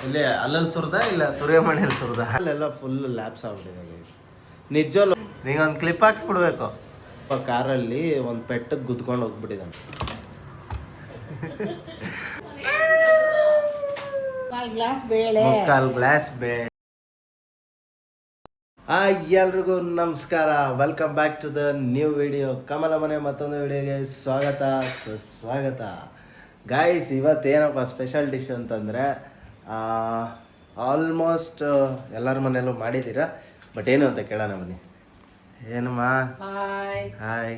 ಇಲ್ಲಿ ಅಲ್ಲಲ್ಲಿ ತುರ್ದ ಇಲ್ಲ ತುರಿಯ ಮನೇಲಿ ತುರ್ದ ಅಲ್ಲೆಲ್ಲ ಫುಲ್ ಲ್ಯಾಬ್ಸ್ ಆಗ್ಬಿಟ್ಟಿದೆ ನಿಜವಲ್ಲ. ನೀಗೊಂದು ಕ್ಲಿಪ್ ಹಾಕ್ಸ್ಬಿಡ್ಬೇಕು. ಕಾರಲ್ಲಿ ಒಂದು ಪೆಟ್ಟಿಗೆ ಗುದ್ಕೊಂಡು ಹೋಗ್ಬಿಟ್ಟಿದ್ದಾನೆ. ಮುಕ್ಕಾಲು ಗ್ಲಾಸ್ ಬೇಳೆ. ಎಲ್ರಿಗೂ ನಮಸ್ಕಾರ, welcome back to the new video. Kamala ಮನೆ ಮತ್ತೊಂದು ವಿಡಿಯೋಗೆ ಸ್ವಾಗತ ಸುಸ್ವಾಗತ. ಗಾಯ್ಸ್, ಇವತ್ತೇನಪ್ಪ ಸ್ಪೆಷಲ್ ಡಿಶ್ ಅಂತಂದರೆ, ಆಲ್ಮೋಸ್ಟ್ ಎಲ್ಲರ ಮನೆಯಲ್ಲೂ ಮಾಡಿದ್ದೀರಾ, ಬಟ್ ಏನು ಅಂತ ಕೇಳೋಣ ಬನ್ನಿ. ಏನಮ್ಮ? ಹಾಯ್.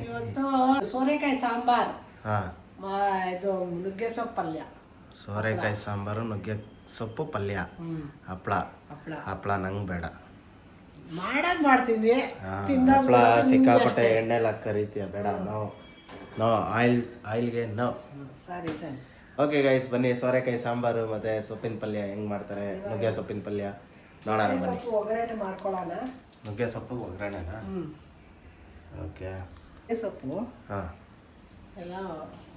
ಸೋರೆಕಾಯಿ ಸಾಂಬಾರ್. ಹಾಂ, ಇದು ನುಗ್ಗೆ ಸೊಪ್ಪು ಪಲ್ಯ. ಸೋರೆಕಾಯಿ ಸಾಂಬಾರು, ನುಗ್ಗೆ ಸೊಪ್ಪು ಪಲ್ಯ, ಹಪ್ಪಳ ನಂಗೆ ಬೇಡ. ಮಾಡಕ್ ಮಾಡ್ತೀನಿ. ಹಪ್ಪಳ ಸಿಕ್ಕಾಪಟ್ಟೆ ಎಣ್ಣೆಲಿ ಹಾಕೋ ರೀತಿಯ ಬೇಡ. ನೋ ಆಯಿಲ್ಗೆ ನೋ. ಸರಿ ಸರಿ. ಓಕೆ ಗೈಸ್, ಬನ್ನಿ ಸೋರೆಕಾಯಿ ಸಾಂಬಾರು ಮತ್ತು ಸೊಪ್ಪಿನ ಪಲ್ಯ ಹೆಂಗೆ ಮಾಡ್ತಾರೆ, ನುಗ್ಗೆ ಸೊಪ್ಪಿನ ಪಲ್ಯ ನೋಡೋಣ ಬನ್ನಿ. ಒಗ್ಗರಣೆ ಮಾಡ್ಕೊಳ್ಳೋಣ. ನುಗ್ಗೆ ಸೊಪ್ಪು ಒಗ್ಗರಣೆನಾ? ಓಕೆ. ಸೊಪ್ಪು ಹಾಂ, ಎಲ್ಲ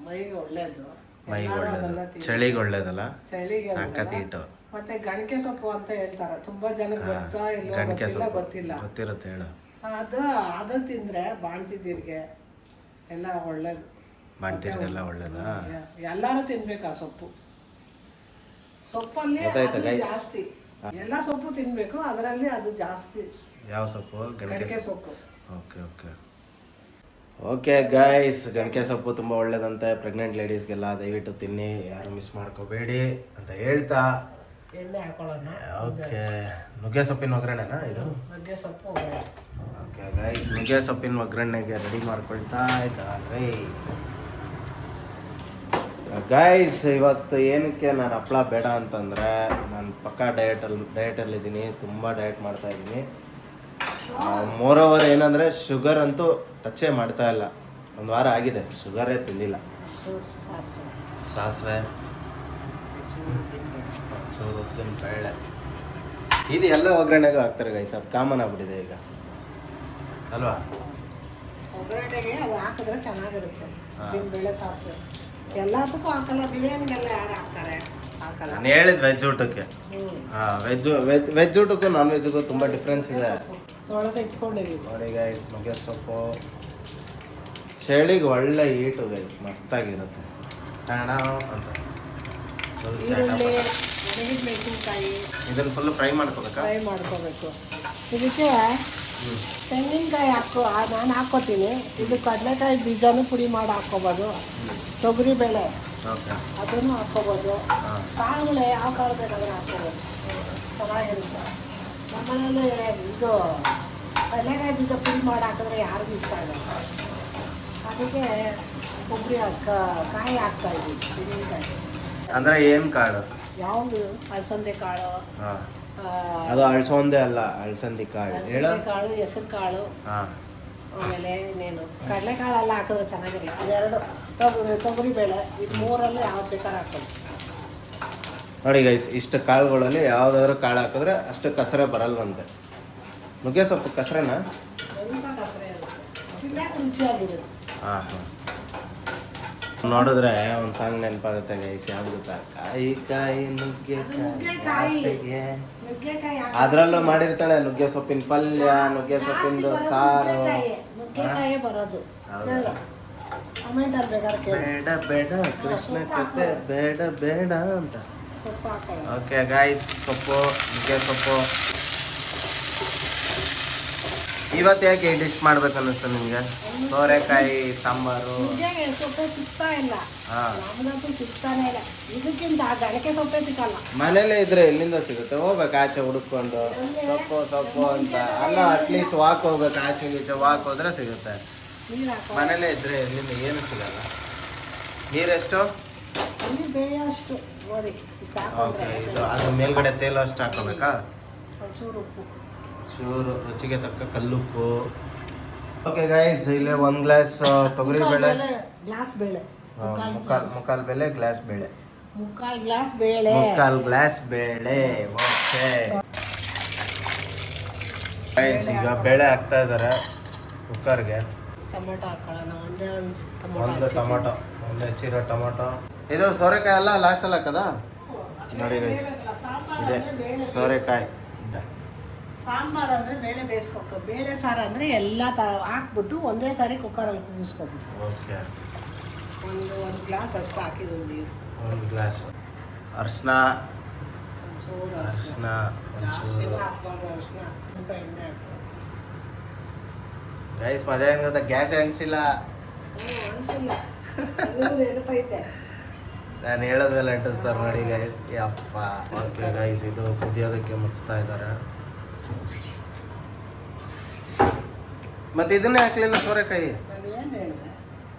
ಮೈಗೆ ಒಳ್ಳೇದು, ಮೈಗೆ ಒಳ್ಳೇದು, ಚಳಿಗೆ ಒಳ್ಳೇದಲ್ಲ, ಚಳಿಗೆ ಸಾಕತ್ ಹಿಟ್ಟು. ಮತ್ತೆ ಗಣಕೆ ಸೊಪ್ಪು ಅಂತ ಹೇಳ್ತಾರೆ, ತುಂಬಾ ಜನಕ್ಕೆ ಗೊತ್ತಾ ಇಲ್ಲ ಗೊತ್ತಿಲ್ಲ. ಗೊತ್ತಿರುತ್ತೆ, ಹೇಳು. ಅದು ತಿಂದ್ರೆ ಬಾಣ್ತಿದ್ದೀರಿಗೆ ಎಲ್ಲ ಒಳ್ಳೇದು. ಬಾಣ್ತಿರಿಗೆಲ್ಲ ಒಳ್ಳೇದಾ? ಎಲ್ಲಾರು ತಿನ್ಬೇಕು ಆ ಸೊಪ್ಪು. ಸೊಪ್ಪಲ್ಲಿ ಜಾಸ್ತಿ, ಎಲ್ಲ ಸೊಪ್ಪು ತಿನ್ಬೇಕು, ಅದರಲ್ಲಿ ಅದು ಜಾಸ್ತಿ. ಯಾವ ಸೊಪ್ಪು? ಗಣಕೆ ಸೊಪ್ಪು. ಓಕೆ ಓಕೆ ಓಕೆ ಗೈಸ್, ಗಣಕೆ ಸೊಪ್ಪು ತುಂಬ ಒಳ್ಳೇದಂತೆ. ಪ್ರೆಗ್ನೆಂಟ್ ಲೇಡೀಸ್ಗೆಲ್ಲ ದಯವಿಟ್ಟು ತಿನ್ನಿ, ಯಾರು ಮಿಸ್ ಮಾಡ್ಕೋಬೇಡಿ ಅಂತ ಹೇಳ್ತಾ ಎಣ್ಣೆ ಹಾಕೊಳ್ಳೋಣ. ಓಕೆ, ನುಗ್ಗೆ ಸೊಪ್ಪಿನ ಒಗ್ಗರಣೆನಾ ಇದು? ನುಗ್ಗೆ ಸೊಪ್ಪು. ಓಕೆ ಗೈಸ್, ನುಗ್ಗೆ ಸೊಪ್ಪಿನ ಒಗ್ಗರಣೆಗೆ ರೆಡಿ ಮಾಡ್ಕೊಳ್ತಾ ಇದ್ದಾರೆ ಗೈಸ್. ಇವತ್ತು ಏನಕ್ಕೆ ನಾನು ಹಪ್ಪಳ ಬೇಡ ಅಂತಂದರೆ, ನಾನು ಪಕ್ಕಾ ಡಯಟಲ್ಲಿದ್ದೀನಿ, ತುಂಬ ಡಯಟ್ ಮಾಡ್ತಾ ಇದ್ದೀನಿ. ಮೋರೋವರ್ ಏನಂದರೆ, ಶುಗರ್ ಅಂತೂ ಟಚ್ಚೇ ಮಾಡ್ತಾ ಇಲ್ಲ. ಒಂದು ವಾರ ಆಗಿದೆ ಶುಗರೇ ತಿಂದಿಲ್ಲ. ಸಾಸಿವೆ, ಚೂರು ಉದ್ದಿನ ಬೇಳೆ, ಇದು ಎಲ್ಲ ಒಗ್ಗರಣೆಗೂ ಹಾಕ್ತಾರೆ ಗೈಸ್. ಅದು ಕಾಮನ್ ಆಗ್ಬಿಟ್ಟಿದೆ ಈಗ ಅಲ್ವಾ? ಒಗ್ಗರಣೆಗೆ ಅದು ಹಾಕಿದ್ರೆ ಚೆನ್ನಾಗಿರುತ್ತೆ. ಬೇಳೆ ಸಾಸಿವೆ ಎಲ್ಲದಕ್ಕೂ ಹಾಕಲ್ಲ, ಬಿರಿಯಾನಿಗೆಲ್ಲ ಯಾರು ಹಾಕ್ತಾರೆ? ಹಾಕಲ್ಲ. ನಾನು ಹೇಳಿದ್ ವೆಜ್ ಊಟಕ್ಕೆ. ವೆಜ್ ಊಟಕ್ಕೂ ನಾನ್ ವೆಜ್ಗೂ ತುಂಬ ಡಿಫ್ರೆನ್ಸ್ ಇದೆ. ನೋಡಿ ಗೈಸ್, ನುಗ್ಗೆ ಸೊಪ್ಪು ಚಳಿಗೆ ಒಳ್ಳೆ ಈಟು ಗೈಸ್, ಮಸ್ತಾಗಿರುತ್ತೆ. ಟಾಣ ಅಂತ ಮೆಣಸಿನ್ಕಾಯಿ ಇದನ್ನು ಫುಲ್ ಫ್ರೈ ಮಾಡ್ಕೋಬೇಕಾ? ಫ್ರೈ ಮಾಡ್ಕೋಬೇಕು. ಇದಕ್ಕೆ ತೆಂಗಿನಕಾಯಿ ನಾನು ಹಾಕ್ಕೋತೀನಿ. ಇದು ಕಡಲೆಕಾಯಿ ಬೀಜನೂ ಪುಡಿ ಮಾಡಿ ಹಾಕ್ಕೋಬೋದು. ತೊಗರಿ ಬೇಳೆ ಅದನ್ನು ಹಾಕ್ಕೋಬೋದು. ಕಾಳುಗಳು ಯಾವ ಕಾಳು ಬೇಕಾದ್ರೆ ಹಾಕ್ಕೋಬೋದು, ಚೆನ್ನಾಗಿರುತ್ತೆ. ನಮ್ಮನೇಲಿ ಇದು ಕಡಲೆಕಾಯಿ ಬೀಜ ಪುಡಿ ಮಾಡಿ ಹಾಕಿದ್ರೆ ಯಾರಿಗೂ ಇಷ್ಟ ಆಗಲ್ಲ, ಅದಕ್ಕೆ ಕೊಬ್ಬರಿ ಕಾಯಿ ಹಾಕ್ತಾ ಇದ್ದೀವಿ. ತೆಂಗಿನಕಾಯಿ ಅಂದ್ರೆ ಏನು ಕಾಳು? ಯಾವುದು? ಅಲಸಂದೆ ಕಾಳು. ಅದು ಅಳಸಂದೆ ಅಲ್ಲ, ಅಳಸಂದಿ ಕಾಳು. ಕಾಳು, ಹೆಸರು ಕಾಳು, ಆಮೇಲೆ ಇನ್ನೇನು ಕಡಲೆಕಾಳೆಲ್ಲ ಹಾಕಿದ್ರೆ ಚೆನ್ನಾಗಿರಲ್ಲ. ಅದೆರಡು ತೊಗರಿ ಬೇಳೆ, ಇದು ಮೂರಲ್ಲಿ ಯಾವ್ದು ಬೇಕಾದ್ರೆ ಹಾಕೋದು. ನೋಡಿ ಗೈಸ್, ಇಷ್ಟು ಕಾಳುಗಳಲ್ಲಿ ಯಾವ್ದಾದ್ರು ಕಾಳು ಹಾಕಿದ್ರೆ ಅಷ್ಟು ಕಸರೆ ಬರಲ್ವಂತೆ. ನುಗ್ಗೆ ಸೊಪ್ಪು ಕಸರೆನಾ? ರುಚಿಯಾಗಿರುತ್ತೆ. ಹಾಂ ಹಾಂ. ನೋಡಿದ್ರೆ ಒಂದು ಸಾಂಗ್ ನೆನಪಾಗುತ್ತೆ ಗೈಸ್. ಯಾವ್ದು ಗೊತ್ತಾ? ಕಾಯಿ ಕಾಯಿ ನುಗ್ಗೆಕಾಯಿ. ಅದ್ರಲ್ಲೂ ಮಾಡಿರ್ತಾಳೆ ನುಗ್ಗೆ ಸೊಪ್ಪಿನ ಪಲ್ಯ, ನುಗ್ಗೆ ಸೊಪ್ಪಿಂದು ಸಾರು. ಬೇಡ ಬೇಡ ಕೃಷ್ಣ ಕತೆ ಬೇಡ ಬೇಡ ಅಂತ. ಓಕೆ ಗೈಸ್, ಸೊಪ್ಪು, ನುಗ್ಗೆ ಸೊಪ್ಪು. ಇವತ್ತು ಯಾಕೆ ಡಿಶ್ ಮಾಡ್ಬೇಕು ಅನ್ನಿಸ್ತು ನಿಮ್ಗೆ? ಸೋರೆಕಾಯಿ ಸಾಂಬಾರು. ಸೊಪ್ಪೆ ಸಿಗ್ತಾ ಇಲ್ಲ, ನಮ್ಗಂತೂ ಸಿಗ್ತಾನೆ ಇಲ್ಲ. ಇದಕ್ಕಿಂತ ಗಣಕೆ ಸೊಪ್ಪೆ ಸಿಕ್ಕಲ್ಲ. ಮನೇಲೆ ಇದ್ರೆ ಎಲ್ಲಿಂದ ಸಿಗುತ್ತೆ? ಹೋಗ್ಬೇಕು ಆಚೆ ಹುಡುಕೊಂಡು ಸೊಪ್ಪು ಅಂತ. ಅಲ್ಲ, ಅಟ್ಲೀಸ್ಟ್ ವಾಕ್ ಹೋಗ್ಬೇಕು, ಆಚೆ ಗೀಚೆ ವಾಕ್ ಹೋದ್ರೆ ಸಿಗುತ್ತೆ. ಮನೇಲೆ ಇದ್ರೆ ಎಲ್ಲಿಂದ ಏನು ಸಿಗಲ್ಲ. ನೀರೆಷ್ಟು? ಅಷ್ಟು ನೋಡಿ. ಓಕೆ, ಇದು ಅದು ಮೇಲ್ಗಡೆ ತೇಲು ಅಷ್ಟು ಹಾಕೋಬೇಕಾ? ಚೂರು ಉಪ್ಪು, ಚೂರು ರುಚಿಗೆ ತಕ್ಕ ಕಲ್ಲುಪ್ಪು. ಓಕೆ ಗೈಸ್, ಇಲ್ಲಿ 1 ಗ್ಲಾಸ್ ತೊಗರಿ ಬೇಳೆ, ಗ್ಲಾಸ್ ಬೇಳೆ, ಮುಕ್ಕಾಲು ಬೇಳೆ, ಗ್ಲಾಸ್ ಬೇಳೆ, ಮುಕ್ಕಾಲು ಗ್ಲಾಸ್ ಬೇಳೆ, ಮುಕ್ಕಾಲು ಗ್ಲಾಸ್ ಬೇಳೆ. ಓಕೆ ಗೈಸ್, ಈಗ ಬೇಳೆ ಹಾಕ್ತಾ ಇದ್ದಾರೆ ಕುಕ್ಕರ್ಗೆ. ಟೊಮೆಟೊ ಹಾಕೊಳ್ಳೋಣ. ಒಂದು ಟೊಮೊಟೊ, ಒಂದು ಹೆಚ್ಚಿರೋ ಟೊಮೊಟೊ. ಇದು ಸೋರೆಕಾಯಿ ಎಲ್ಲ ಲಾಸ್ಟಲ್ಲಿ ಹಾಕದ? ನೋಡಿ ಗೈಸ್, ಇದೆ ಸೋರೆಕಾಯಿ. ಸಾಂಬಾರು ಅಂದರೆ ಬೇಳೆ ಬೇಯಿಸ್ಕೊಬೇಕು. ಬೇಳೆ ಸಾರು ಅಂದರೆ ಎಲ್ಲ ಹಾಕ್ಬಿಟ್ಟು ಒಂದೇ ಸಾರಿ ಕುಕ್ಕರಲ್ಲಿ ಕೂಗಿಸ್ಕೊಬೇಕು. ಓಕೆ. ಒಂದು ಗ್ಲಾಸ್ ಅಷ್ಟು ಹಾಕಿದ್ದು ನೀರು. ಒಂದು ಗ್ಲಾಸ್ ಅರಿಶಿನ. ಅರಿಶಿನ ಒಂಚೂರು. ಹಾಕ್ಬಾರ್ದು ಅರಿಶಿನ. ಸ್ವಲ್ಪ ಎಣ್ಣೆ ಹಾಕ್ಬೇಕು. ಗೈಸ್ ಮಜಾ ಹೆಂಗ್ ಗೊತ್ತಾ, ಗ್ಯಾಸ್ ಅಂಟಿಸಿಲ್ಲ. ಅನಿಸಿಲ್ಲ, ನೆನಪೈತೆ. ನಾನು ಹೇಳೋದ್ಮೇಲೆ ಅಂಟಿಸ್ತಾರೆ ನೋಡಿ ಗೈಸ್. ಯಪ್ಪ. ಓಕೆ ಗೈಸ್, ಇದು ಕುದಿಯೋದಕ್ಕೆ ಮುಗಿಸ್ತಾ ಇದ್ದಾರೆ. ಮತ್ತೆ ಇದನ್ನೇ ಹಾಕ್ಲಿಲ್ಲ ಸೋರೆಕಾಯಿ. ನಾನು ಏನು ಹೇಳಿದೆ?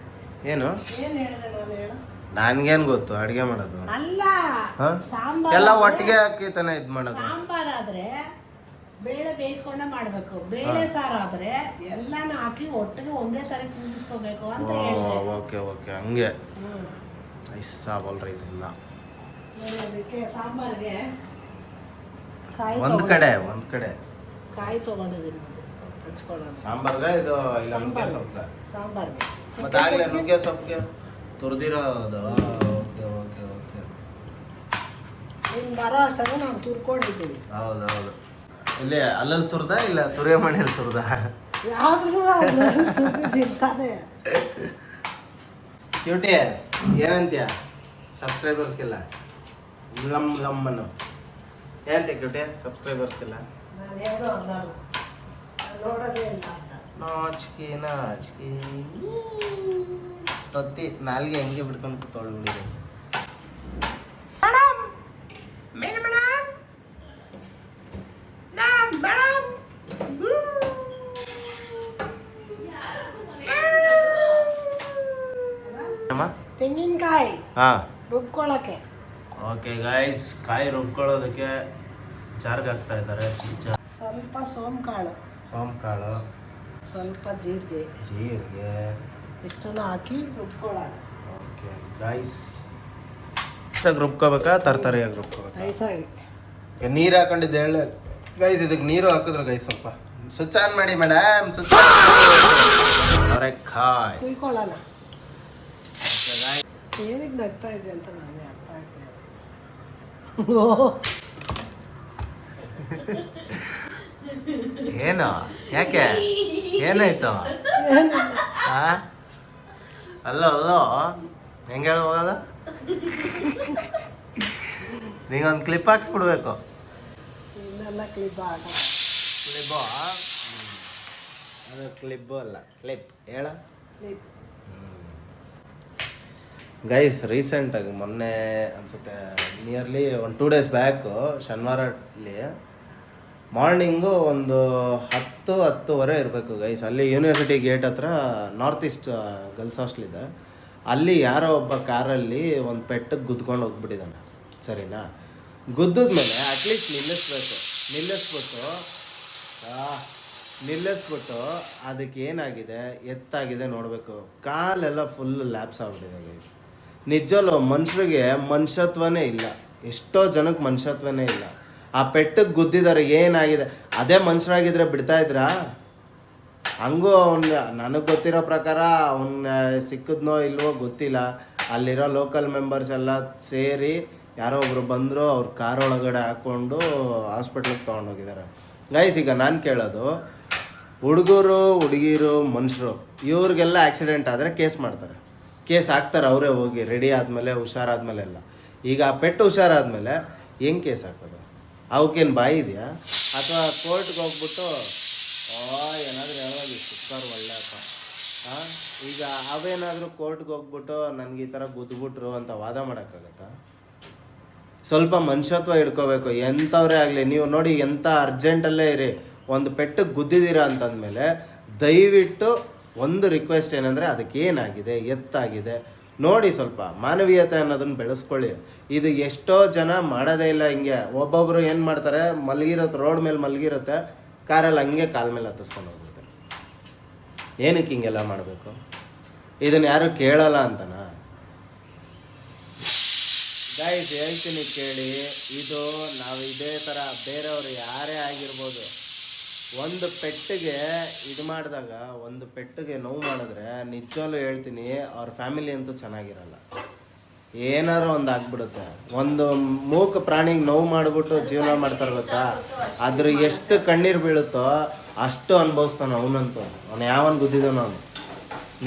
ಏನು ಹೇಳಿದೆ ನಾನು ಹೇಳು? ನನ್ಗೇನ್ ಗೊತ್ತು ಅಡಿಗೆ ಮಾಡೋದು. ಅಲ್ಲ, ಹ? ಸಾಂಬಾರ್ ಎಲ್ಲ ಒಟ್ಟಿಗೆ ಹಾಕಿ ತಾನೇ ಇದು ಮಾಡೋದು. ಸಾಂಬಾರಾದ್ರೆ ಬೇಳೆ ಬೇಯಿಸ್ಕೊಂಡೆ ಮಾಡ್ಬೇಕು. ಬೇಳೆ ಸಾರಾದ್ರೆ ಎಲ್ಲಾನು ಹಾಕಿ ಒಟ್ಟಿಗೆ ಒಂದೇ ಸಾರಿ ಕೂಗಿಸ್ಕೋಬೇಕು ಅಂತ ಹೇಳಿದೆ. ಓಕೆ ಓಕೆ, ಹಂಗೆ ಹ್ಮ್. ಐಸಾ ಬೋಲ್ರಿ ಇದನ್ನ. ಅದಕ್ಕೆ ಸಾಂಬಾರ್ಗೆ ಕಾಯಿ ಒಂದ್ ಕಡೆ ಕಾಯಿ ತಗೊಂಡಿದ್ದೀನಿ ಹಚ್ಕೊಳ್ಳೋದು. ಸಾಂಬಾರ್ಗ ಇದು ಇಲ್ಲ ನುಗ್ಗೆ ಸೊಪ್ಪು. ಸಾಂಬಾರ್ಗೆ ಮತ್ತೆ ಆಗ್ಲೇ ನುಗ್ಗೆ ಸೊಪ್ಪಿಗೆ ತುರ್ದಿರೋದು. Okay okay okay. ಇನ್ನು ಬರೋ ಅಷ್ಟಾಗ ನಾನು ತುರ್ಕೊಂಡಿದ್ದೀನಿ. ಹೌದೌದು. ಇಲ್ಲಿ ಅಲ್ಲಲ್ಲಿ ತುರ್ದ ಇಲ್ಲ ತುರಿಯ ಮನೇಲಿ ತುರ್ದ? ಯಾವ್ದು ತುರ್ದಿದ್ದೀನಿ ತಾನೇ. ಕ್ಯೂಟಿ ಏನಂತೀಯ ಸಬ್ಸ್ಕ್ರೈಬರ್ಸ್ಗೆಲ್ಲ? ಲಮ್ ಲಮ್ ಅನ್ನು ಏನಂತೀಯ ಕ್ಯೂಟಿ ಸಬ್ಸ್ಕ್ರೈಬರ್ಸ್ಗೆಲ್ಲ? ನಾನು ಏನೋ ಅನ್ನಲ್ಲ, ನೋಡೋದೇ ಇಲ್ಲ ಅಂತ. ನಾಚಿಕೆ ತತ್ತಿ ನಾಲ್ಗೆ ಹೆಂಗೆ ಬಿಡ್ಕೊಂಡು ಕೂತ್ಕೊಳ್ಳಿ. ತೆಂಗಿನಕಾಯಿ ಹಾ ರುಬ್ಕೊಳ್ಳೋಕ್ಕೆ. ಓಕೆ ಗೈಸ್, ಕಾಯಿ ರುಬ್ಕೊಳ್ಳೋದಕ್ಕೆ ಜಾರ್ಗೆ ಹಾಕ್ತಾ ಇದ್ದಾರೆ. ಚಿಕ್ಕ ಸ್ವಲ್ಪ ಸೋಂಕಾಳು, ಸೋಂಕಾಳು, ಸ್ವಲ್ಪ ಜೀರಿಗೆ ಇಷ್ಟನ್ನು ಹಾಕಿ ರುಬ್ಕೊಳ್ಳೋದು. ಓಕೆ ಗೈಸ್, ರುಬ್ಕೋಬೇಕಾ ತರಕಾರಿಯಾಗಿ ರುಬ್ಕೋಬೇಕಾ? ನೈಸಾಗಿ ನೀರು ಹಾಕೊಂಡಿದ್ದೆ ಹೇಳ ಗೈಸ್. ಇದಕ್ಕೆ ನೀರು ಹಾಕಿದ್ರು ಗೈಸ್. ಸ್ವಲ್ಪ ಸ್ವಿಚ್ ಆನ್ ಮಾಡಿ ಮೇಡಮ್, ಸ್ವಿಚ್ ಕಾಯಿ ಕುಯ್ಕೊಳ್ಳೋಣ. ಏನಕ್ಕೆ ನಗ್ತಾ ಇದೆ ಅಂತ ನನಗೆ ಅರ್ಥ ಆಗ್ತಾ ಇದೆ. ಏನು ಯಾಕೆ ಏನಾಯ್ತು? ಅಲ್ಲೋ ಹೆಂಗೆ ಹೇಳಿ ಹೋಗೋದ? ನೀಗೊಂದು ಕ್ಲಿಪ್ ಹಾಕ್ಸ್ಬಿಡ್ಬೇಕು. ಇನ್ನೆಲ್ಲ ಕ್ಲಿಪ್ ಆಟ. ಕ್ಲಿಪ್ಪು ಅದು ಕ್ಲಿಪ್ಪು ಅಲ್ಲ, ಕ್ಲಿಪ್ ಹೇಳ. ಕ್ಲಿಪ್ ಗೈಸ್, ರೀಸೆಂಟಾಗಿ ಮೊನ್ನೆ ಅನಿಸುತ್ತೆ, ನಿಯರ್ಲಿ ಒಂದು 2 days ಬ್ಯಾಕು ಶನಿವಾರಲ್ಲಿ ಮಾರ್ನಿಂಗು ಒಂದು 10-10:30 ಇರಬೇಕು ಗೈಸ್. ಅಲ್ಲಿ ಯೂನಿವರ್ಸಿಟಿ ಗೇಟ್ ಹತ್ರ ನಾರ್ತ್ ಈಸ್ಟ್ ಗರ್ಲ್ಸ್ ಹಾಸ್ಟೆಲ್ ಇದೆ. ಅಲ್ಲಿ ಯಾರೋ ಒಬ್ಬ ಕಾರಲ್ಲಿ ಒಂದು ಪೆಟ್ಟಿಗೆ ಗುದ್ಕೊಂಡು ಹೋಗ್ಬಿಟ್ಟಿದ್ದಾನೆ. ಸರಿನಾ? ಗುದ್ದಿದ್ಮೇಲೆ ಅಟ್ಲೀಸ್ಟ್ ನಿಲ್ಲಿಸ್ಬಿಟ್ಟು ಅದಕ್ಕೆ ಏನಾಗಿದೆ ಎತ್ತಾಗಿದೆ ನೋಡಬೇಕು. ಕಾಲೆಲ್ಲ ಫುಲ್ ಲ್ಯಾಪ್ಸ್ ಆಗ್ಬಿಟ್ಟಿದೆ ಗೈಸ್. ನಿಜವಲ್ಲ, ಮನುಷ್ಯರಿಗೆ ಮನುಷ್ಯತ್ವನೇ ಇಲ್ಲ. ಎಷ್ಟೋ ಜನಕ್ಕೆ ಮನುಷ್ಯತ್ವನೇ ಇಲ್ಲ. ಆ ಪೆಟ್ಟಿಗೆ ಗುದ್ದಿದ್ದಾರೆ, ಏನಾಗಿದೆ? ಅದೇ ಮನುಷ್ಯರಾಗಿದ್ರೆ ಬಿಡ್ತಾ ಇದ್ರಾ? ಹಂಗೂ ನನಗೆ ಗೊತ್ತಿರೋ ಪ್ರಕಾರ ಅವನ್ನ ಸಿಕ್ಕಿದ್ನೋ ಇಲ್ವೋ ಗೊತ್ತಿಲ್ಲ. ಅಲ್ಲಿರೋ ಲೋಕಲ್ ಮೆಂಬರ್ಸ್ ಎಲ್ಲ ಸೇರಿ ಯಾರೋ ಒಬ್ರು ಬಂದರು, ಅವ್ರ ಕಾರ್ ಒಳಗಡೆ ಹಾಕ್ಕೊಂಡು ಹಾಸ್ಪಿಟ್ಲಿಗೆ ತೊಗೊಂಡೋಗಿದ್ದಾರೆ ಗೈಸ್. ಈಗ ನಾನು ಕೇಳೋದು, ಹುಡುಗರು ಹುಡುಗಿರು ಮನುಷ್ಯರು ಇವ್ರಿಗೆಲ್ಲ ಆಕ್ಸಿಡೆಂಟ್ ಆದರೆ ಕೇಸ್ ಮಾಡ್ತಾರೆ, ಕೇಸ್ ಹಾಕ್ತಾರೆ ಅವರೇ ಹೋಗಿ ರೆಡಿ ಆದಮೇಲೆ, ಹುಷಾರಾದ್ಮೇಲೆ ಎಲ್ಲ. ಈಗ ಪೆಟ್ಟು ಹುಷಾರಾದ್ಮೇಲೆ ಹೆಂಗೆ ಕೇಸ್ ಹಾಕೋದು? ಅವಕ್ಕೇನು ಬಾಯಿ ಇದೆಯಾ? ಅಥವಾ ಕೋರ್ಟ್ಗೆ ಹೋಗ್ಬಿಟ್ಟು ಏನಾದರೂ ಹೇಳೋದು ಸುತ್ತಾರು ಒಳ್ಳೆಯಪ್ಪ. ಈಗ ಅವೇನಾದರೂ ಕೋರ್ಟ್ಗೆ ಹೋಗ್ಬಿಟ್ಟು ನನಗೆ ಈ ಥರ ಗುದ್ಬಿಟ್ರು ಅಂತ ವಾದ ಮಾಡೋಕ್ಕಾಗತ್ತಾ? ಸ್ವಲ್ಪ ಮನುಷ್ಯತ್ವ ಹಿಡ್ಕೋಬೇಕು ಎಂಥವ್ರೇ ಆಗಲಿ. ನೀವು ನೋಡಿ, ಎಂಥ ಅರ್ಜೆಂಟಲ್ಲೇ ಇರಿ, ಒಂದು ಪೆಟ್ಟಿಗೆ ಗುದ್ದಿದ್ದೀರಾ ಅಂತಂದಮೇಲೆ ದಯವಿಟ್ಟು ಒಂದು ರಿಕ್ವೆಸ್ಟ್ ಏನಂದರೆ, ಅದಕ್ಕೇನಾಗಿದೆ, ಎತ್ತಾಗಿದೆ ನೋಡಿ, ಸ್ವಲ್ಪ ಮಾನವೀಯತೆ ಅನ್ನೋದನ್ನು ಬೆಳೆಸ್ಕೊಳ್ಳಿ. ಇದು ಎಷ್ಟೋ ಜನ ಮಾಡೋದೇ ಇಲ್ಲ. ಹಿಂಗೆ ಒಬ್ಬೊಬ್ಬರು ಏನು ಮಾಡ್ತಾರೆ, ಮಲಗಿರುತ್ತೆ, ರೋಡ್ ಮೇಲೆ ಮಲಗಿರುತ್ತೆ, ಕಾರಲ್ಲಿ ಹಂಗೆ ಕಾಲ ಮೇಲೆ ಹತ್ತಿಸ್ಕೊಂಡು ಹೋಗ್ಬಿಡ್ತಾರೆ. ಏನಕ್ಕೆ ಹಿಂಗೆಲ್ಲ ಮಾಡಬೇಕು? ಇದನ್ನು ಯಾರು ಕೇಳಲ್ಲ ಅಂತನಾ? ಗೈಸ್ ಹೇಳ್ತೀನಿ ಕೇಳಿ, ಇದು ನಾವು ಇದೇ ಥರ ಬೇರೆಯವರು ಯಾರೇ ಆಗಿರ್ಬೋದು, ಒಂದು ಪೆಟ್ಟಿಗೆ ಇದು ಮಾಡಿದಾಗ, ಒಂದು ಪೆಟ್ಟಿಗೆ ನೋವು ಮಾಡಿದ್ರೆ ನಿಜವಲ್ಲೂ ಹೇಳ್ತೀನಿ, ಅವ್ರ ಫ್ಯಾಮಿಲಿ ಅಂತೂ ಚೆನ್ನಾಗಿರಲ್ಲ. ಏನಾರು ಒಂದು ಆಗ್ಬಿಡುತ್ತೆ. ಒಂದು ಮೂಕ ಪ್ರಾಣಿಗೆ ನೋವು ಮಾಡಿಬಿಟ್ಟು ಜೀವನ ಮಾಡ್ತಾರೆ ಗೊತ್ತಾ, ಅದ್ರ ಎಷ್ಟು ಕಣ್ಣೀರು ಬೀಳುತ್ತೋ ಅಷ್ಟು ಅನುಭವಿಸ್ತಾನೆ ಅವನಂತೂ. ಅವನು ಯಾವನ್ ಗುದ್ದಿದನು ಅವನು.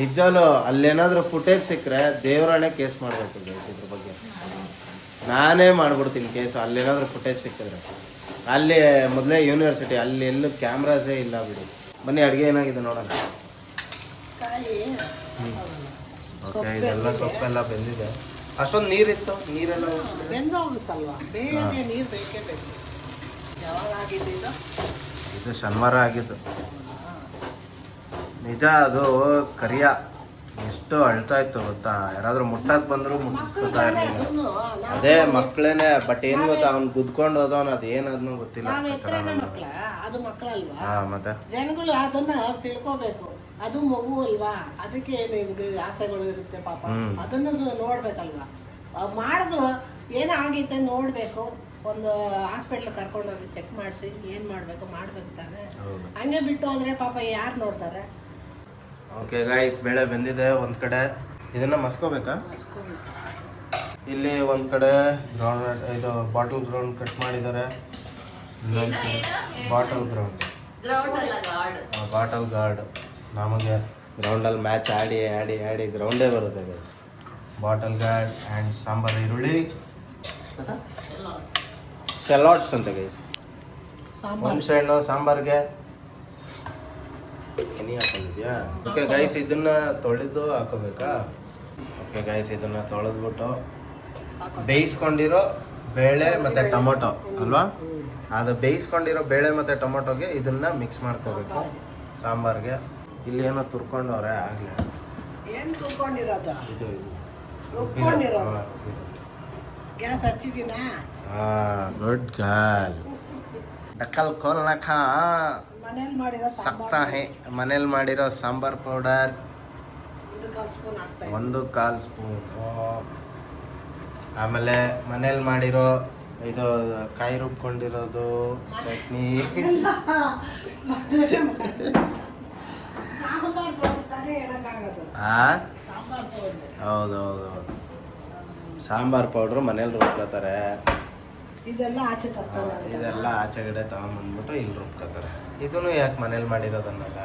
ನಿಜವಲ್ಲೂ ಅಲ್ಲೇನಾದರೂ ಫುಟೇಜ್ ಸಿಕ್ಕರೆ ದೇವರಾಣೆ ಕೇಸ್ ಮಾಡಬೇಕು ಇದ್ರ ಬಗ್ಗೆ. ನಾನೇ ಮಾಡ್ಬಿಡ್ತೀನಿ ಕೇಸು ಅಲ್ಲೇನಾದರೂ ಫುಟೇಜ್ ಸಿಕ್ಕಿದ್ರೆ. ಅಲ್ಲಿ ಮೊದಲೇ ಯೂನಿವರ್ಸಿಟಿ, ಅಲ್ಲಿ ಎಲ್ಲೂ ಕ್ಯಾಮ್ರಾಸೇ ಇಲ್ಲ ಬಿಡಿ. ಬನ್ನಿ ಅಡುಗೆ ಏನಾಗಿದೆ ನೋಡೋಣ. ಓಕೆ, ಇದೆಲ್ಲ ಸೊಪ್ಪೆಲ್ಲ ಬೆಂದಿದೆ. ಅಷ್ಟೊಂದು ನೀರಿತ್ತು, ನೀರೆಲ್ಲ ಬೆಂದೋಗುತ್ತಲ್ವಾ, ಬೇಳೆ ನೀರು ಬೇಕೇ ಬೇಕು. ಯಾವಾಗ ಆಗಿದ್ದು ಇದು ಶನಿವಾರ ಆಗಿದ್ದು ನಿಜ. ಅದು ಕರಿಯ ಎಷ್ಟು ಅಳ್ತಾ ಇತ್ತು ಗೊತ್ತಾ, ಯಾರಾದ್ರೂ ಮುಟ್ಟಕ್ ಬಂದ್ರು ಮುಟ್ಟಿಸ್ಕೊತಾ ಇರ್ಲಿಲ್ಲ. ಅದೇ ಮಕ್ಕಳೇನೆ. ಬಟ್ ಏನ್ ಗೊತ್ತಾ, ಅವ್ನು ಗುದ್ಕೊಂಡು ಹೋದವನು ಅದು ಏನದನ್ನು ಗೊತ್ತಿಲ್ಲ. ಅದು ಮಕ್ಕಳಲ್ವಾ? ಹಾ, ಮತ್ತೆ ಜನಗಳು ಅದನ್ನ ತಿಳ್ಕೋಬೇಕು. ಅದು ಮಗು ಅಲ್ವಾ, ಅದಕ್ಕೆ ಏನು ಆಸೆಗಳು ಇರುತ್ತೆ ಪಾಪ. ಅದನ್ನ ನೋಡ್ಬೇಕಲ್ವಾ. ಮಾಡಿದ್ರು ಏನಾಗೈತೆ ನೋಡ್ಬೇಕು. ಒಂದು ಹಾಸ್ಪಿಟ್ಲ್ ಕರ್ಕೊಂಡೋಗಿ ಚೆಕ್ ಮಾಡಿಸಿ ಏನ್ ಮಾಡ್ಬೇಕು ಮಾಡ್ಬೇಕು ತಾನೆ. ಹಂಗೆ ಬಿಟ್ಟು ಹೋದ್ರೆ ಪಾಪ ಯಾರು ನೋಡ್ತಾರೆ. ಓಕೆ ಗೈಸ್, ಬೇಳೆ ಬೆಂದಿದೆ ಒಂದ್ ಕಡೆ. ಇದನ್ನ ಮಸ್ಕೋಬೇಕಾ? ಇಲ್ಲಿ ಒಂದ್ ಕಡೆ ಗ್ರೌಂಡ್, ಇದು ಬಾಟಲ್ ಗ್ರೌಂಡ್ ಕಟ್ ಮಾಡಿದ್ದಾರೆ. Bottle ground, bottle gourd. ನಮಗೆ ಗ್ರೌಂಡಲ್ಲಿ ಮ್ಯಾಚ್ ಆಡಿ ಆಡಿ ಆಡಿ ಗ್ರೌಂಡೇ ಬರುತ್ತೆ guys. Bottle gourd and sambar ಈರುಳ್ಳಿ, ಶೆಲಾಟ್ಸ್ ಅಂತ ಗೈಸ್. ಹುಣಸೆ ಹಣ್ಣು ಸಾಂಬಾರ್ಗೆ ಎಣ್ಣೆ ಹಾಕೊಂಡಿದ್ಯಾ? ಓಕೆ ಗೈಸ್, ಇದನ್ನ ತೊಳೆದು ಹಾಕೋಬೇಕಾ? ಓಕೆ ಗೈಸ್, ಇದನ್ನ ತೊಳೆದ್ಬಿಟ್ಟು ಬೇಯಿಸ್ಕೊಂಡಿರೋ ಬೇಳೆ ಮತ್ತೆ ಟೊಮೊಟೊ ಅಲ್ವಾ, ಅದು ಬೇಯಿಸ್ಕೊಂಡಿರೋ ಬೇಳೆ ಮತ್ತೆ ಟೊಮೊಟೊಗೆ ಇದನ್ನ ಮಿಕ್ಸ್ ಮಾಡ್ಕೋಬೇಕು ಸಾಂಬಾರ್ಗೆ. ಇಲ್ಲಿ ಏನೋ ತುರ್ಕೊಂಡವ್ರೆ ಆಗ್ಲೇ. ಏನು ತುರ್ಕೊಂಡಿರೋದು? ಇದು ರುಬ್ಕೊಂಡಿರೋದು. ಗ್ಯಾಸ್ ಹಚ್ಚಿದ್ದೀನಾ? Good girl. ಡಕ್ಕಲ್ ಕೋಲ್ನ ಖಾ ಮನೇಲಿ ಮಾಡಿರೋ ಸಕ್ತಾ ಹೇ. ಮನೇಲಿ ಮಾಡಿರೋ ಸಾಂಬಾರ್ ಪೌಡರ್ 1/4 ಸ್ಪೂನ್. ಆಮೇಲೆ ಮನೇಲಿ ಮಾಡಿರೋ ಇದು ಕಾಯಿ ರುಬ್ಕೊಂಡಿರೋದು ಚಟ್ನಿ. ಹೌದೌದು, ಸಾಂಬಾರ್ ಪೌಡ್ರು ಮನೇಲಿ ರುಬ್ಕೋತಾರೆ. ಇದೆಲ್ಲ ಆಚೆ ತರ್ತಾರೆ. ಇದೆಲ್ಲ ಆಚೆಗಡೆ ತಗೊಂಡ್ಬಂದ್ಬಿಟ್ಟು ಇಲ್ಲಿ ರುಬ್ಕೋತಾರೆ. ಇದನ್ನು ಯಾಕೆ ಮನೇಲಿ ಮಾಡಿರೋದನ್ನಲ್ಲ,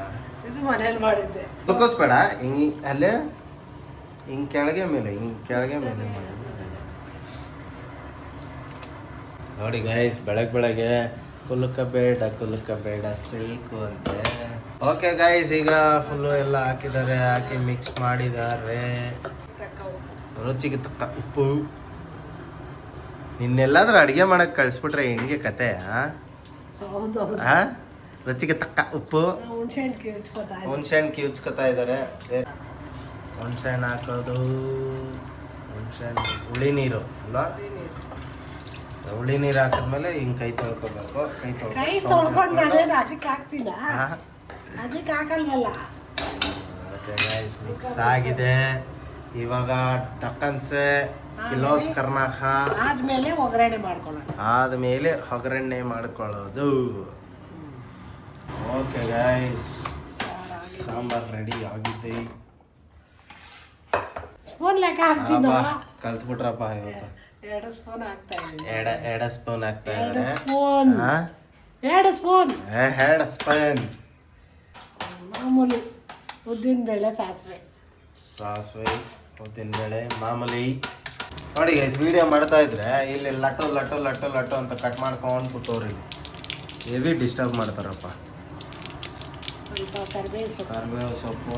ಇದು ಮನೇಲಿ ಮಾಡಿದ್ದೆ. ರುಬ್ಕೋಸ್ಬೇಡ. ಹಿಂಗೆ ಅಲ್ಲೇ ಹಿಂಗೆ ಕೆಳಗೆ ಮೇಲೆ, ಹಿಂಗೆ ಕೆಳಗೆ ಮೇಲೆ ಮಾಡಿ ನೋಡಿ ಗೈಸ್. ಬೆಳಗ್ಗೆ ಕುಲುಕ ಬೇಡ ಸಿಲ್ಕು ಅಂತೆ. ಓಕೆ ಗೈಸ್, ಈಗ ಫುಲ್ಲು ಎಲ್ಲ ಹಾಕಿದ್ದಾರೆ. ಹಾಕಿ ಮಿಕ್ಸ್ ಮಾಡಿದ್ದಾರೆ. ರುಚಿಗೆ ತಕ್ಕ ಉಪ್ಪು. ನಿನ್ನೆಲ್ಲಾದ್ರೂ ಅಡುಗೆ ಮಾಡಕ್ಕೆ ಕಳಿಸ್ಬಿಟ್ರೆ ಹೆಂಗೆ ಕತೆ? ರುಚಿಗೆ ತಕ್ಕ ಉಪ್ಪು. ಹುಣಸೆ ಹಣ್ಣು ಕಿವುಚ್ಕೊತಾ ಇದ್ದಾರೆ. ಹುಣಸೆ ಹಣ್ಣು ಹಾಕೋದು. ಹುಣಸೆ ಹಣ್ಣು ಹುಳಿ ನೀರು ಅಲ್ವಾ? ಹುಳಿ ನೀರು ಹಾಕಿದ್ಮೇಲೆ ಹಿಂಗೆ ಕೈ ತೊಳ್ಕೊಬೇಕು. ಕೈ ತೊಳ್ಕೊಂಡು ಅದಕ್ಕೆ ಹಾಕ್ತೀನ, ಅದಕ್ಕೆ ಹಾಕಲ್ವಲ್ಲ. ಓಕೆ ಗೈಸ್, ಮಿಕ್ಸ್ ಆಗಿದೆ. ಇವಾಗ ಟಕ್ಕನ್ಸೆ ಕಿಲೋಸ್ ಕರ್ನಾಕ ಆದ್ಮೇಲೆ ಒಗ್ಗರಣೆ ಮಾಡ್ಕೊಳ್ಳೋದು. ಓಕೆ ಗೈಸ್, ಸಾಂಬಾರ್ ರೆಡಿ ಆಗಿದೆ. ಸ್ಪೂನ್ ಲೆಕ್ಕ ಹಾಕ್ತೀನಿ. ಕಲ್ತ್ಬಿಟ್ರಪ್ಪ ಇವತ್ತು. 2 ಸ್ಪೂನ್ ಹಾಕ್ತಾ ಇದ್ದೀನಿ. 2 ಸ್ಪೂನ್ ಹಾಕ್ತಾ ಇದ್ದಾರೆ. 2 ಸ್ಪೂನ್ ಮಾಮೂಲಿ ಉದ್ದಿನ ಬೇಳೆ, ಸಾಸಿವೆ, ಉದ್ದಿನ ಬೇಳೆ ಮಾಮೂಲಿ. ನೋಡಿ ಗೈಸ್, ವಿಡಿಯೋ ಮಾಡ್ತಾ ಇದ್ರೆ ಇಲ್ಲಿ ಲಟ್ಟು ಅಂತ ಕಟ್ ಮಾಡ್ಕೊಂಡು ಕೂತವ್ರಿ. ಹೆವಿ ಡಿಸ್ಟರ್ಬ್ ಮಾಡ್ತಾರಪ್ಪ. ಸ್ವಲ್ಪ ಕರಿಬೇವು ಸೊಪ್ಪು.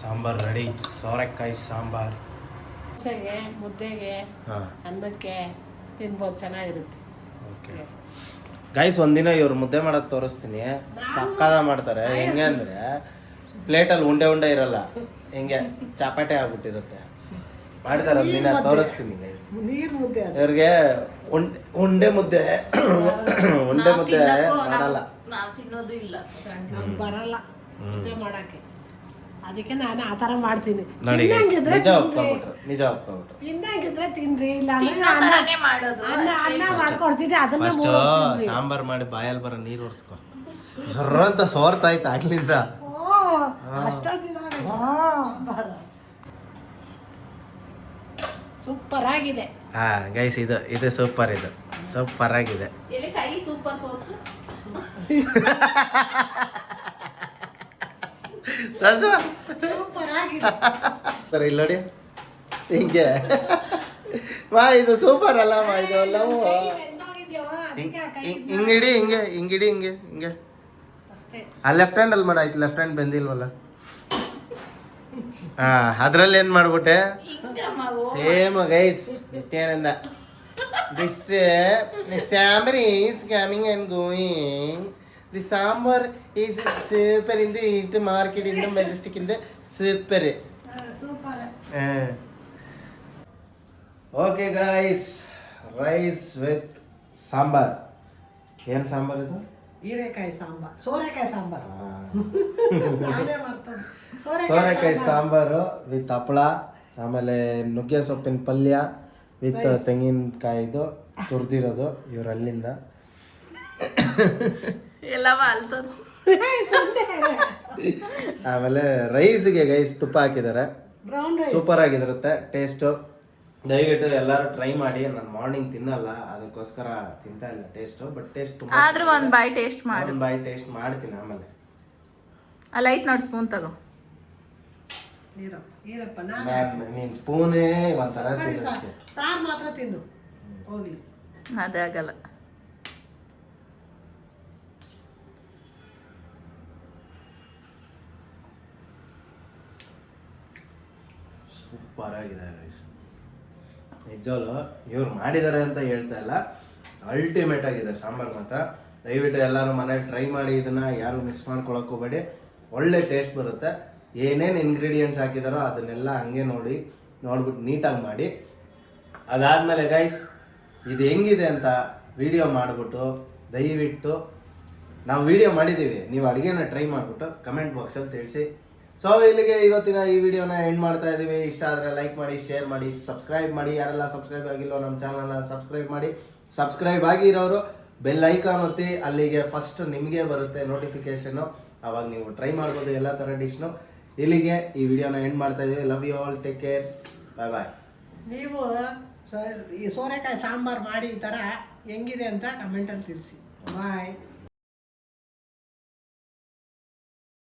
ಸಾಂಬಾರ್ ರೆಡಿ. ಸೋರೆಕಾಯಿ ಸಾಂಬಾರ್ ಮುದ್ದೆಗೆ, ಅನ್ನಕ್ಕೆ ತಿನ್ಬೋದು, ಚೆನ್ನಾಗಿರುತ್ತೆ. ಓಕೆ ಗೈಸ್, ಒಂದಿನ ಇವ್ರು ಮುದ್ದೆ ಮಾಡೋದು ತೋರಿಸ್ತೀನಿ. ಸಕ್ಕದ ಮಾಡ್ತಾರೆ. ಹೆಂಗೆ ಅಂದರೆ ಪ್ಲೇಟಲ್ಲಿ ಉಂಡೆ ಇರಲ್ಲ, ಹಿಂಗೆ ಚಪಾಟೆ ಆಗ್ಬಿಟ್ಟಿರುತ್ತೆ. ಮಾಡ್ತಾರೆ ಒಂದಿನ, ತೋರಿಸ್ತೀನಿ ಗೈಸ್. ಇವ್ರಿಗೆ ಉಂಡೆ ಮುದ್ದೆ ಮಾಡಲ್ಲ. ಬರಲ್ಲ ಮಾಡಕ್ಕೆ. ಅದಕ್ಕೆ ನಾನು ಆ ಥರ ಮಾಡ್ತೀನಿ. ನೋಡಿ guys, ತಿನ್ನಂಗಿದ್ರೆ ನಿಜ ತಿನ್ರಿ. ಒಪ್ಕೊಂಡ್ಬಿಟ್ರು ತಿನ್ನಂಗಿದ್ರೆ ತಿನ್ರಿ, ಇಲ್ಲ ಅಂದ್ರೆ ತಿನ್ನೋ ಥರನೇ ಮಾಡೋದು ಅನ್ನ ಮಾಡ್ಕೊಡ್ತೀನಿ, ಅದನ್ನ ಫಸ್ಟ್ ಸಾಂಬಾರ್ ಮಾಡಿ ಬಾಯಲ್ಲಿ ಬರೋ ನೀರು ಒರ್ಸ್ಕೊ ಜರ್ರ ಅಂತ ಸೋರ್ತಾಯ್ತು ಆಗ್ಲಿಂದ. ಸೂಪರ್ ಆಗಿದೆ. ಹಾ ಗೈಸ್, ಇದು ಸೂಪರ್, ಇದು ಸೂಪರ್ ಆಗಿದೆ. ಎಲ್ಲಿ ಕೈ ಸೂಪರ್ ತೋರ್ಸು. ಸೂಪರ್ ಆಗಿದೆ. ಸರಿ ಇಲ್ಲಿ ನೋಡಿ ಹಿಂಗೆ ಮಾ, ಇದು ಸೂಪರ್ ಅಲ್ಲ ಮಾ, ಇದು ಎಲ್ಲವೂ ಬೆಂದೋಗಿದ್ಯೋ, ಅದಕ್ಕೆ ಆ ಕೈ ಹಿಂಗಿಡಿ, ಹಿಂಗೆ ಅಷ್ಟೇ. ಆ ಲೆಫ್ಟ್ ಹ್ಯಾಂಡ್ ಅಲ್ಲಿ ಮಾಡಾಯ್ತು, ಲೆಫ್ಟ್ ಹ್ಯಾಂಡ್ ಬೆಂದಿಲ್ವಲ್ಲ. ಹಾ, ಅದ್ರಲ್ಲಿ ಏನ್ ಮಾಡ್ಬಿಟ್ಟೆ same guys. Nityananda this sambar is coming and going. The sambar is super in the it market in the Majestic in the super. Super. Okay guys, rice with sambar. ಏನ್ ಸಾಂಬಾರ್ ಇದು? ಹೀರೆಕಾಯಿ ಸಾಂಬಾರ್, ಸೋರೆಕಾಯಿ ಸಾಂಬಾರ್. ನಾನೇ ಮಾಡ್ತೇನೆ. ಸೋರೆಕಾಯಿ ಸಾಂಬಾರು ವಿತ್ ಹಪ್ಪಳ, ಆಮೇಲೆ ನುಗ್ಗೆ ಸೊಪ್ಪಿನ ಪಲ್ಯ ವಿತ್ ತೆಂಗಿನಕಾಯಿದು ತುರ್ದಿರೋದು ಇವ್ರ ಅಲ್ಲಿಂದ. ಎಲ್ಲವ ಅಲ್ಲಿ ತೋರ್ಸು. ಆಮೇಲೆ ರೈಸ್ಗೆ ಗೈಸ್ ತುಪ್ಪ ಹಾಕಿದ್ದಾರೆ. ಬ್ರೌನ್ ರೈಸ್ ಸೂಪರ್ ಆಗಿರುತ್ತೆ ಟೇಸ್ಟು. ದಯವಿಟ್ಟು ಎಲ್ಲರೂ ಟ್ರೈ ಮಾಡಿ. ನಾನು ಮಾರ್ನಿಂಗ್ ತಿನ್ನಲ್ಲ, ಅದಕ್ಕೋಸ್ಕರ ತಿಂತಾ ಇಲ್ಲ ಟೇಸ್ಟು, ಬಟ್ ಟೇಸ್ಟ್ ತುಂಬ. ಆದ್ರೂ ಒಂದ್ ಬಾಯ್ ಟೇಸ್ಟ್ ಮಾಡು. ಒಂದು ಬಾಯಿ ಟೇಸ್ಟ್ ಮಾಡ್ತೀನಿ ಆಮೇಲೆ. ಅಲ್ಲಿ ಐತ್ ನೋಡಿ ಸ್ಪೂನ್ ತಗೋ. ನೀರಪ್ಪ, ನೀನು ಸ್ಪೂನೇ ಒಂಥರ ತಿನ್ನಿಸ್ತೀನಿ. ಸಾರು ಮಾತ್ರ ತಿನ್ನು ಹೋಗ್ಲಿ. ಅದೇ ಆಗಲ್ಲ. ಸೂಪರ್ ಆಗಿದೆ ರೈಸ್. ನಿಜವಲ್ಲೂ ಇವ್ರು ಮಾಡಿದ್ದಾರೆ ಅಂತ ಹೇಳ್ತಾ ಇಲ್ಲ, ಅಲ್ಟಿಮೇಟ್ ಆಗಿದೆ ಸಾಂಬಾರು ಮಾತ್ರ. ದಯವಿಟ್ಟು ಎಲ್ಲರೂ ಮನೇಲಿ ಟ್ರೈ ಮಾಡಿ, ಇದನ್ನು ಯಾರು ಮಿಸ್ ಮಾಡ್ಕೊಳಕ್ಕೆ ಹೋಗಬೇಡಿ. ಒಳ್ಳೆ ಟೇಸ್ಟ್ ಬರುತ್ತೆ. ಏನೇನು ಇಂಗ್ರೀಡಿಯೆಂಟ್ಸ್ ಹಾಕಿದಾರೋ ಅದನ್ನೆಲ್ಲ ಹಂಗೆ ನೋಡ್ಬಿಟ್ಟು ನೀಟಾಗಿ ಮಾಡಿ. ಅದಾದಮೇಲೆ ಗೈಸ್, ಇದು ಹೆಂಗಿದೆ ಅಂತ ವಿಡಿಯೋ ಮಾಡಿಬಿಟ್ಟು ದಯವಿಟ್ಟು, ನಾವು ವಿಡಿಯೋ ಮಾಡಿದ್ದೀವಿ, ನೀವು ಅಡುಗೆನ ಟ್ರೈ ಮಾಡಿಬಿಟ್ಟು ಕಮೆಂಟ್ ಬಾಕ್ಸಲ್ಲಿ ತಿಳಿಸಿ. ಸೊ ಇಲ್ಲಿಗೆ ಇವತ್ತಿನ ಈ ವಿಡಿಯೋನ ಎಂಡ್ ಮಾಡ್ತಾ ಇದ್ದೀವಿ. ಇಷ್ಟ ಆದರೆ ಲೈಕ್ ಮಾಡಿ, ಶೇರ್ ಮಾಡಿ, ಸಬ್ಸ್ಕ್ರೈಬ್ ಮಾಡಿ. ಯಾರೆಲ್ಲ ಸಬ್ಸ್ಕ್ರೈಬ್ ಆಗಿಲ್ಲೋ ನಮ್ಮ ಚಾನಲ್ನ ಸಬ್ಸ್ಕ್ರೈಬ್ ಮಾಡಿ. ಸಬ್ಸ್ಕ್ರೈಬ್ ಆಗಿರೋರು ಬೆಲ್ ಐಕಾನ್ ಒತ್ತಿ, ಅಲ್ಲಿಗೆ ಫಸ್ಟ್ ನಿಮಗೆ ಬರುತ್ತೆ ನೋಟಿಫಿಕೇಶನ್ನು. ಆವಾಗ ನೀವು ಟ್ರೈ ಮಾಡ್ಬೋದು ಎಲ್ಲ ಥರ ಡಿಶ್ನು. ಇಲ್ಲಿಗೆ ಈ ವಿಡಿಯೋನ ಎಂಡ್ ಮಾಡ್ತಾ ಇದ್ದೀವಿ. Love you all, take care, bye bye. ನೀವು ಈ ಸೋರೆಕಾಯಿ ಸಾಂಬಾರು ಮಾಡಿ ಈ ಥರ ಹೆಂಗಿದೆ ಅಂತ ಕಮೆಂಟಲ್ಲಿ ತಿಳಿಸಿ. ಬಾಯ್.